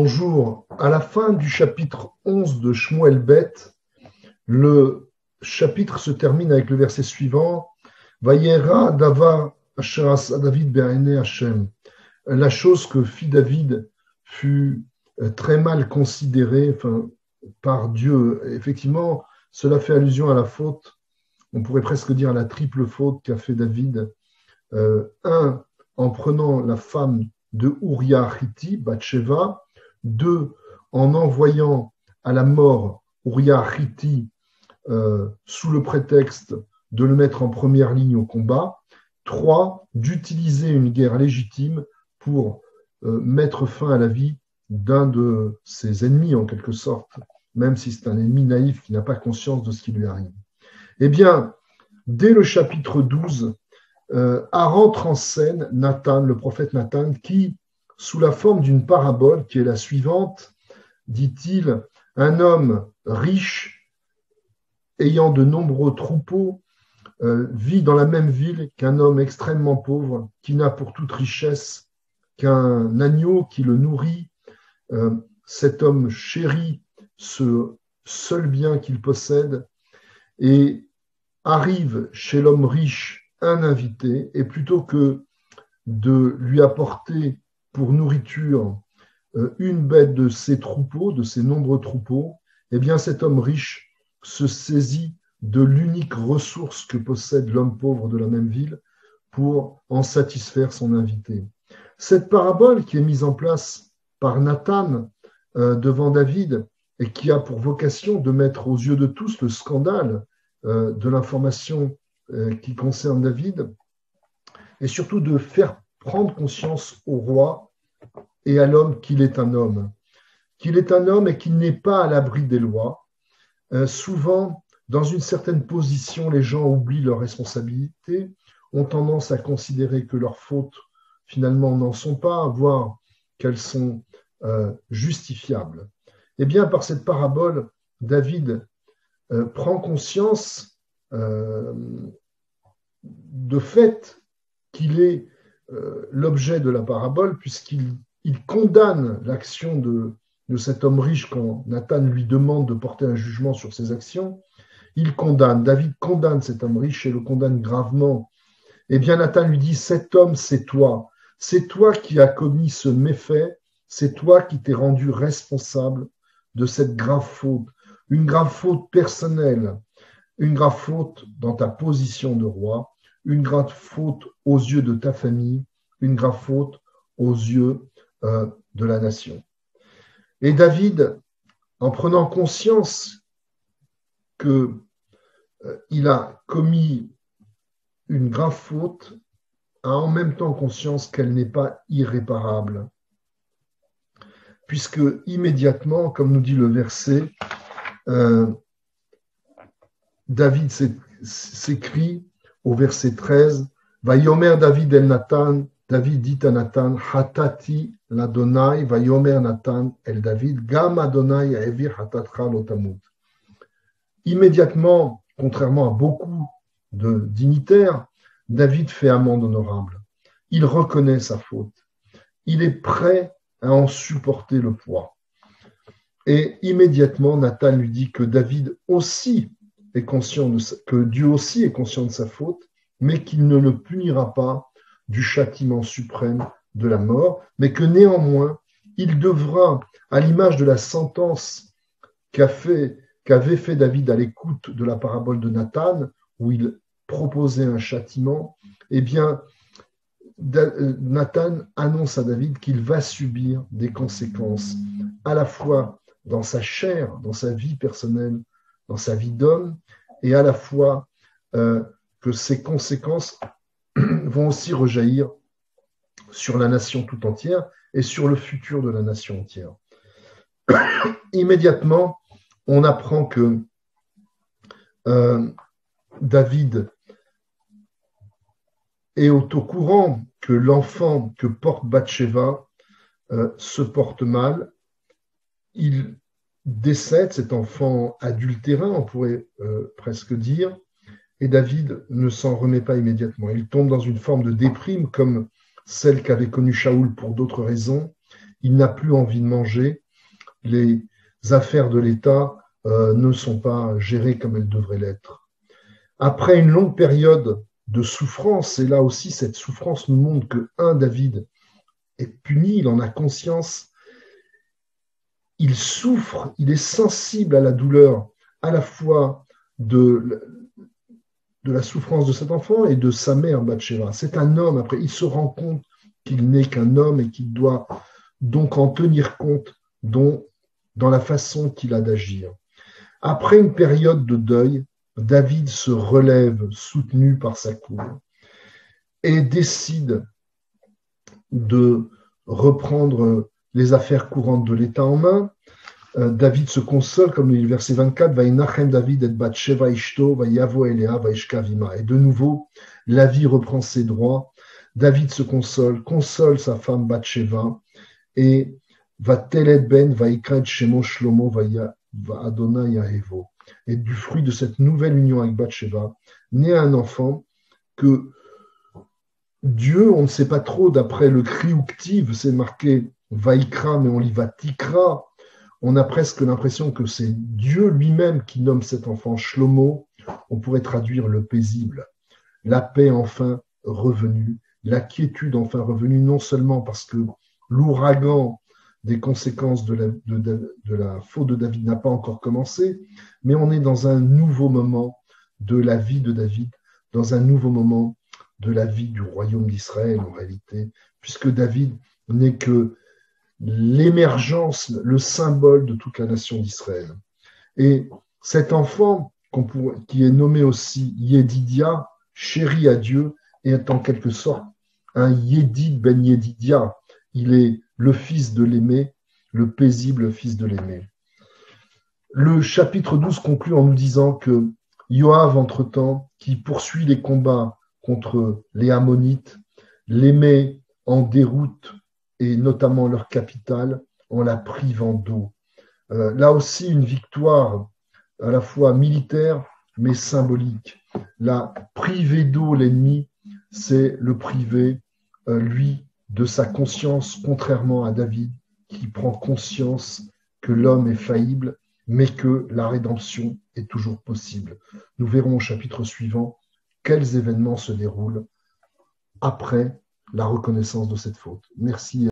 Bonjour. À la fin du chapitre 11 de Shmuel Bet, le chapitre se termine avec le verset suivant. Vayera davar asher asa David be'ainei Hashem. La chose que fit David fut très mal considérée par Dieu. Effectivement, cela fait allusion à la faute, on pourrait presque dire à la triple faute qu'a fait David. Un, en prenant la femme de Uriah Hitti, Bathsheba. Deux, en envoyant à la mort Uriah Hitti sous le prétexte de le mettre en première ligne au combat. Trois, d'utiliser une guerre légitime pour mettre fin à la vie d'un de ses ennemis, en quelque sorte, même si c'est un ennemi naïf qui n'a pas conscience de ce qui lui arrive. Eh bien, dès le chapitre 12, rentre en scène Nathan, le prophète Nathan, qui, sous la forme d'une parabole qui est la suivante, dit-il, un homme riche, ayant de nombreux troupeaux, vit dans la même ville qu'un homme extrêmement pauvre, qui n'a pour toute richesse qu'un agneau qui le nourrit. Cet homme chérit ce seul bien qu'il possède et arrive chez l'homme riche un invité, et plutôt que de lui apporter pour nourriture une bête de ses troupeaux, de ses nombreux troupeaux, eh bien cet homme riche se saisit de l'unique ressource que possède l'homme pauvre de la même ville pour en satisfaire son invité. Cette parabole qui est mise en place par Nathan devant David et qui a pour vocation de mettre aux yeux de tous le scandale de l'information qui concerne David, et surtout de faire prendre conscience au roi et à l'homme qu'il est un homme et qu'il n'est pas à l'abri des lois. Souvent, dans une certaine position, les gens oublient leurs responsabilités, ont tendance à considérer que leurs fautes, finalement, n'en sont pas, voire qu'elles sont justifiables. Eh bien, par cette parabole, David prend conscience de fait qu'il est l'objet de la parabole, puisqu'il condamne l'action de cet homme riche quand Nathan lui demande de porter un jugement sur ses actions. David condamne cet homme riche et le condamne gravement. Eh bien, Nathan lui dit, cet homme, c'est toi qui as commis ce méfait, c'est toi qui t'es rendu responsable de cette grave faute, une grave faute personnelle, une grave faute dans ta position de roi, une grave faute aux yeux de ta famille, une grave faute aux yeux de la nation. Et David, en prenant conscience qu'il a commis une grave faute, a en même temps conscience qu'elle n'est pas irréparable. Puisque immédiatement, comme nous dit le verset, David s'écrit au verset 13, Vayomer David el Nathan, David dit à Nathan, Hatati l'Adonai, Vayomer Nathan el David, Gam Adonai Evir Hatatra Lotamut. Immédiatement, contrairement à beaucoup de dignitaires, David fait amende honorable. Il reconnaît sa faute. Il est prêt à en supporter le poids. Et immédiatement, Nathan lui dit que David aussi est conscient que Dieu aussi est conscient de sa faute, mais qu'il ne le punira pas du châtiment suprême de la mort, mais que néanmoins, il devra, à l'image de la sentence qu'avait fait David à l'écoute de la parabole de Nathan, où il proposait un châtiment, eh bien, Nathan annonce à David qu'il va subir des conséquences, à la fois dans sa chair, dans sa vie personnelle, dans sa vie d'homme, et à la fois que ces conséquences vont aussi rejaillir sur la nation tout entière et sur le futur de la nation entière. Immédiatement, on apprend que David est au courant que l'enfant que porte Bathsheba se porte mal. Il décède, cet enfant adultérin, on pourrait presque dire, et David ne s'en remet pas immédiatement. Il tombe dans une forme de déprime comme celle qu'avait connue Shaoul pour d'autres raisons. il n'a plus envie de manger, les affaires de l'État ne sont pas gérées comme elles devraient l'être. Après une longue période de souffrance, et là aussi cette souffrance nous montre que, David est puni, il en a conscience, il souffre, il est sensible à la douleur à la fois de la souffrance de cet enfant et de sa mère Bathsheba. C'est un homme, après, il se rend compte qu'il n'est qu'un homme et qu'il doit donc en tenir compte dans la façon qu'il a d'agir. Après une période de deuil, David se relève, soutenu par sa cour, et décide de reprendre les affaires courantes de l'État en main. David se console, comme le verset 24, Vaïnachem David et Bathsheba ishto, Vaïavo Elea, Vaishkavima. Et de nouveau, la vie reprend ses droits. David se console sa femme Bathsheba, et va telet ben, Vaikra Shemo Shlomo, va Adonai Yahevo. Et du fruit de cette nouvelle union avec Bathsheba, naît un enfant que Dieu, on ne sait pas trop, d'après le cri uktiv, c'est marqué Vaikra, mais on lit Vatikra. On a presque l'impression que c'est Dieu lui-même qui nomme cet enfant Shlomo. On pourrait traduire le paisible. La paix enfin revenue, la quiétude enfin revenue, non seulement parce que l'ouragan des conséquences de la faute de David n'a pas encore commencé, mais on est dans un nouveau moment de la vie de David, dans un nouveau moment de la vie du royaume d'Israël en réalité, puisque David n'est que l'émergence, le symbole de toute la nation d'Israël. Et cet enfant, qui est nommé aussi Yedidia, chéri à Dieu, est en quelque sorte un Yedid ben Yedidia. Il est le fils de l'aimé, le paisible fils de l'aimé. Le chapitre 12 conclut en nous disant que Yoav, entre-temps, qui poursuit les combats contre les Ammonites, les met en déroute, et notamment leur capitale, en la privant d'eau. Là aussi, une victoire à la fois militaire, mais symbolique. La priver d'eau l'ennemi, c'est le priver, lui, de sa conscience, contrairement à David, qui prend conscience que l'homme est faillible, mais que la rédemption est toujours possible. Nous verrons au chapitre suivant quels événements se déroulent après la reconnaissance de cette faute. Merci.